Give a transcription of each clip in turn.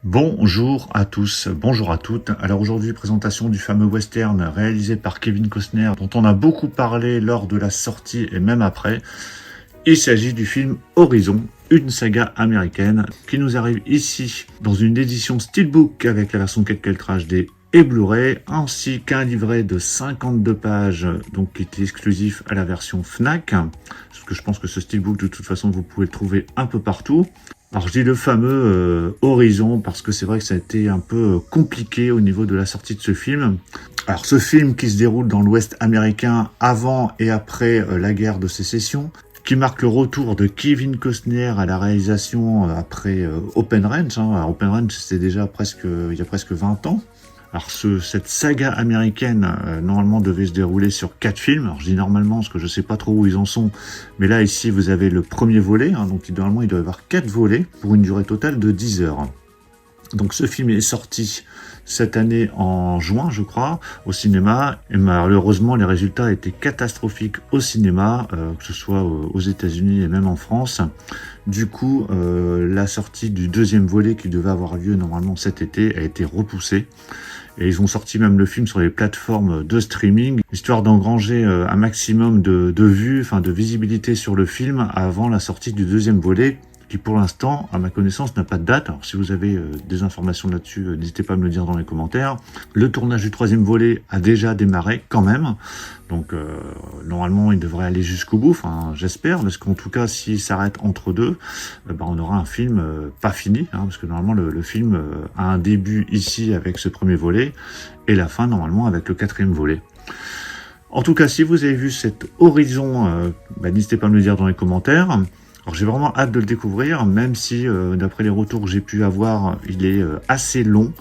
Bonjour à tous, bonjour à toutes. Alors aujourd'hui, présentation du fameux western réalisé par Kevin Costner, dont on a beaucoup parlé lors de la sortie et même après. Il s'agit du film Horizon, une saga américaine qui nous arrive ici dans une édition Steelbook avec la version 4K HD et Blu-ray, ainsi qu'un livret de 52 pages, donc qui était exclusif à la version Fnac, parce que je pense que ce Steelbook, de toute façon, vous pouvez le trouver un peu partout. Alors je dis le fameux Horizon parce que c'est vrai que ça a été un peu compliqué au niveau de la sortie de ce film. Alors ce film qui se déroule dans l'Ouest américain avant et après la guerre de sécession, qui marque le retour de Kevin Costner à la réalisation après Open Range. Alors, Open Range c'était déjà il y a presque 20 ans. Alors cette saga américaine, normalement, devait se dérouler sur 4 films. Alors je dis normalement parce que je sais pas trop où ils en sont. Mais là, ici, vous avez le premier volet. Donc normalement, il doit y avoir 4 volets pour une durée totale de 10 heures. Donc ce film est sorti cette année en juin, je crois, au cinéma. Et malheureusement, les résultats étaient catastrophiques au cinéma, que ce soit aux États-Unis et même en France. Du coup, la sortie du deuxième volet qui devait avoir lieu normalement cet été a été repoussée. Et ils ont sorti même le film sur les plateformes de streaming, histoire d'engranger un maximum de vues, enfin de visibilité sur le film avant la sortie du deuxième volet, qui pour l'instant, à ma connaissance, n'a pas de date. Alors si vous avez des informations là-dessus, n'hésitez pas à me le dire dans les commentaires. Le tournage du troisième volet a déjà démarré quand même. Donc normalement, il devrait aller jusqu'au bout, enfin j'espère, parce qu'en tout cas, s'il s'arrête entre deux, on aura un film pas fini, parce que normalement le film a un début ici avec ce premier volet, et la fin normalement avec le quatrième volet. En tout cas, si vous avez vu cet Horizon, n'hésitez pas à me le dire dans les commentaires. Alors j'ai vraiment hâte de le découvrir, même si d'après les retours que j'ai pu avoir, il est assez long,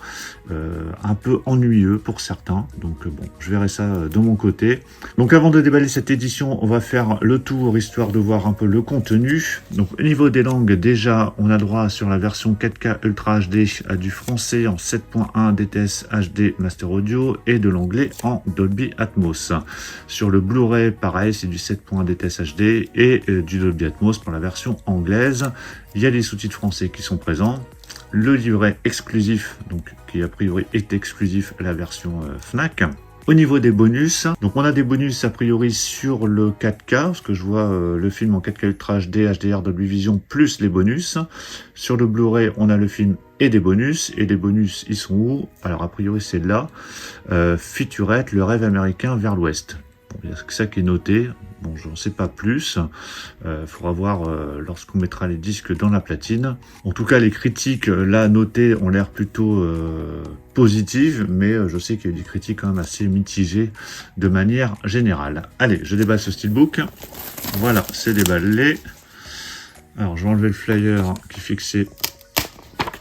un peu ennuyeux pour certains. Donc bon, je verrai ça de mon côté. Donc avant de déballer cette édition, on va faire le tour, histoire de voir un peu le contenu. Donc au niveau des langues, déjà, on a droit sur la version 4K Ultra HD à du français en 7.1 DTS HD Master Audio et de l'anglais en Dolby Atmos. Sur le Blu-ray, pareil, c'est du 7.1 DTS HD et du Dolby Atmos pour la version anglaise. Il y a les sous-titres français qui sont présents. Le livret exclusif, donc qui a priori est exclusif à la version Fnac. Au niveau des bonus, donc on a des bonus a priori sur le 4K, parce que je vois le film en 4K Ultra HD, HDR, Dolby Vision, plus les bonus. Sur le Blu-ray, on a le film et des bonus. Et les bonus, ils sont où? Alors a priori c'est là. Featurette, le rêve américain vers l'ouest. Bon, il y a ça qui est noté. Bon, je n'en sais pas plus. Faudra voir lorsqu'on mettra les disques dans la platine. En tout cas, les critiques là notées ont l'air plutôt positives, mais je sais qu'il y a des critiques quand même assez mitigées de manière générale. Allez, je déballe ce steelbook. Voilà, c'est déballé. Alors, je vais enlever le flyer qui est fixé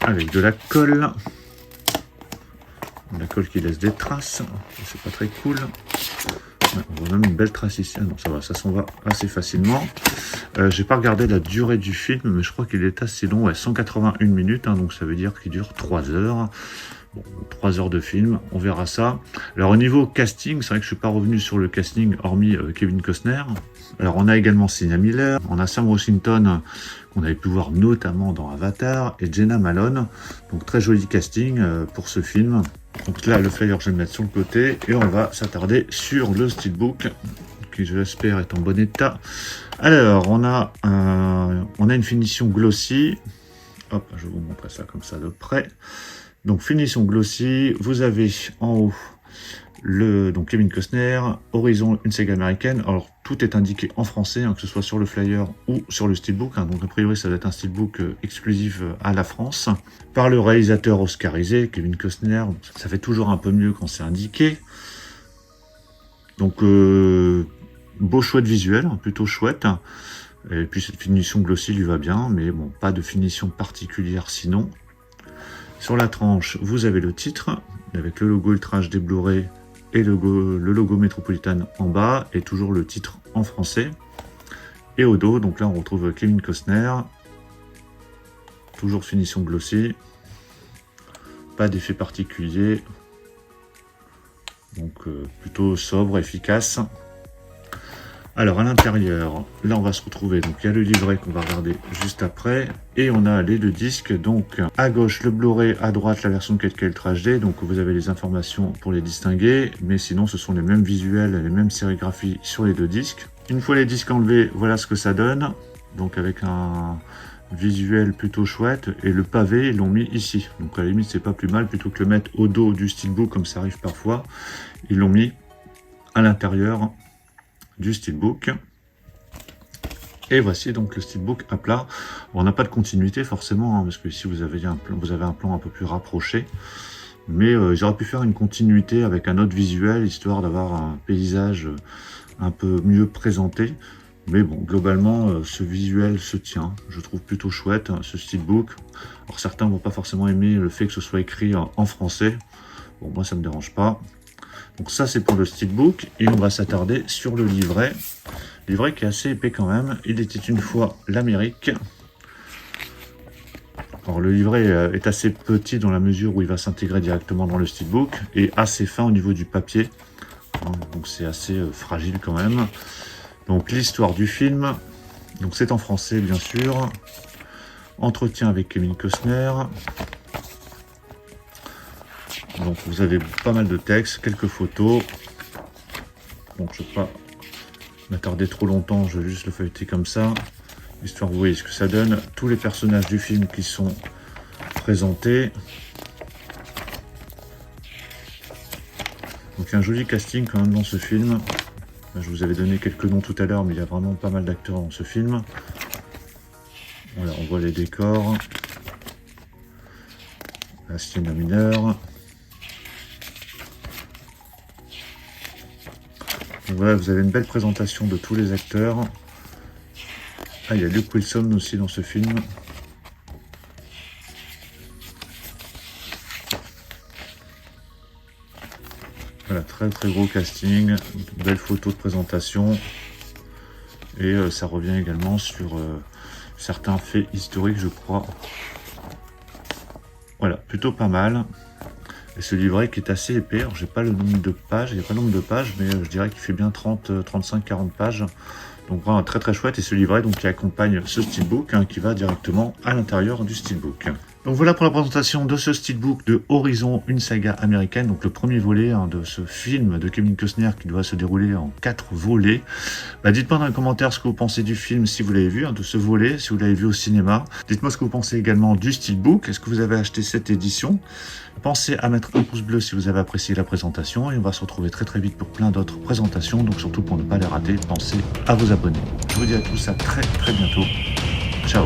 avec de la colle. La colle qui laisse des traces. C'est pas très cool. On voit même une belle trace ici. Ah non, ça va, ça s'en va assez facilement. J'ai pas regardé la durée du film, mais je crois qu'il est assez long, ouais, 181 minutes, donc ça veut dire qu'il dure 3 heures. Bon, 3 heures de film, on verra ça. Alors au niveau casting, c'est vrai que je suis pas revenu sur le casting, hormis Kevin Costner. Alors on a également Sienna Miller, on a Sam Washington, qu'on avait pu voir notamment dans Avatar, et Jenna Malone. Donc très joli casting pour ce film. Donc là, le flyer, je vais le mettre sur le côté, et on va s'attarder sur le steelbook, qui je l'espère est en bon état. Alors, on a une finition glossy. Hop, je vais vous montrer ça comme ça de près. Donc, finition glossy, vous avez en haut donc Kevin Costner, Horizon, une saga américaine. Alors, tout est indiqué en français, que ce soit sur le flyer ou sur le steelbook. Donc, a priori, ça va être un steelbook exclusif à la France. Par le réalisateur oscarisé, Kevin Costner. Ça fait toujours un peu mieux quand c'est indiqué. Donc, beau choix de visuel, plutôt chouette. Et puis, cette finition glossy lui va bien, mais bon, pas de finition particulière sinon. Sur la tranche, vous avez le titre, avec le logo Ultra HD Blu-ray et le logo Metropolitan en bas, et toujours le titre en français. Et au dos, donc là on retrouve Kevin Costner, toujours finition glossy, pas d'effet particulier, donc plutôt sobre, efficace. Alors à l'intérieur, là on va se retrouver, donc il y a le livret qu'on va regarder juste après, et on a les deux disques, donc à gauche le Blu-ray, à droite la version 4K Ultra HD, donc vous avez les informations pour les distinguer, mais sinon ce sont les mêmes visuels, les mêmes sérigraphies sur les deux disques. Une fois les disques enlevés, voilà ce que ça donne, donc avec un visuel plutôt chouette, et le pavé ils l'ont mis ici, donc à la limite c'est pas plus mal, plutôt que le mettre au dos du steelbook comme ça arrive parfois, ils l'ont mis à l'intérieur du steelbook. Et voici donc le steelbook à plat. Bon, on n'a pas de continuité forcément, hein, parce que ici vous avez un plan un peu plus rapproché, mais j'aurais pu faire une continuité avec un autre visuel, histoire d'avoir un paysage un peu mieux présenté. Mais bon, globalement, ce visuel se tient. Je trouve plutôt chouette, hein, ce steelbook. Alors certains ne vont pas forcément aimer le fait que ce soit écrit en français. Bon, moi ça me dérange pas. Donc ça c'est pour le steelbook, et on va s'attarder sur le livret. Livret qui est assez épais quand même. Il était une fois l'Amérique. Alors le livret est assez petit dans la mesure où il va s'intégrer directement dans le steelbook, et assez fin au niveau du papier. Donc c'est assez fragile quand même. Donc l'histoire du film, donc c'est en français bien sûr. Entretien avec Kevin Costner. Donc vous avez pas mal de textes, quelques photos. Donc je ne vais pas m'attarder trop longtemps, je vais juste le feuilleter comme ça, histoire que vous voyez ce que ça donne. Tous les personnages du film qui sont présentés. Donc un joli casting quand même dans ce film. Je vous avais donné quelques noms tout à l'heure, mais il y a vraiment pas mal d'acteurs dans ce film. Voilà, on voit les décors. La Sienna Miller. Donc voilà, vous avez une belle présentation de tous les acteurs. Ah, il y a Luke Wilson aussi dans ce film. Voilà, très très gros casting, belle photo de présentation. Et ça revient également sur certains faits historiques, je crois. Voilà, plutôt pas mal. Et ce livret qui est assez épais, j'ai pas le nombre de pages, il n'y a pas le nombre de pages, mais je dirais qu'il fait bien 30, 35, 40 pages. Donc vraiment très très chouette, et ce livret donc, qui accompagne ce steelbook, hein, qui va directement à l'intérieur du steelbook. Donc voilà pour la présentation de ce steelbook de Horizon, une saga américaine, donc le premier volet, hein, de ce film de Kevin Costner qui doit se dérouler en 4 volets. Dites-moi dans les commentaires ce que vous pensez du film, si vous l'avez vu, hein, de ce volet, si vous l'avez vu au cinéma. Dites-moi ce que vous pensez également du steelbook, est-ce que vous avez acheté cette édition? Pensez à mettre un pouce bleu si vous avez apprécié la présentation, et on va se retrouver très très vite pour plein d'autres présentations, donc surtout pour ne pas les rater, pensez à vous abonner. Je vous dis à tous à très très bientôt. Ciao.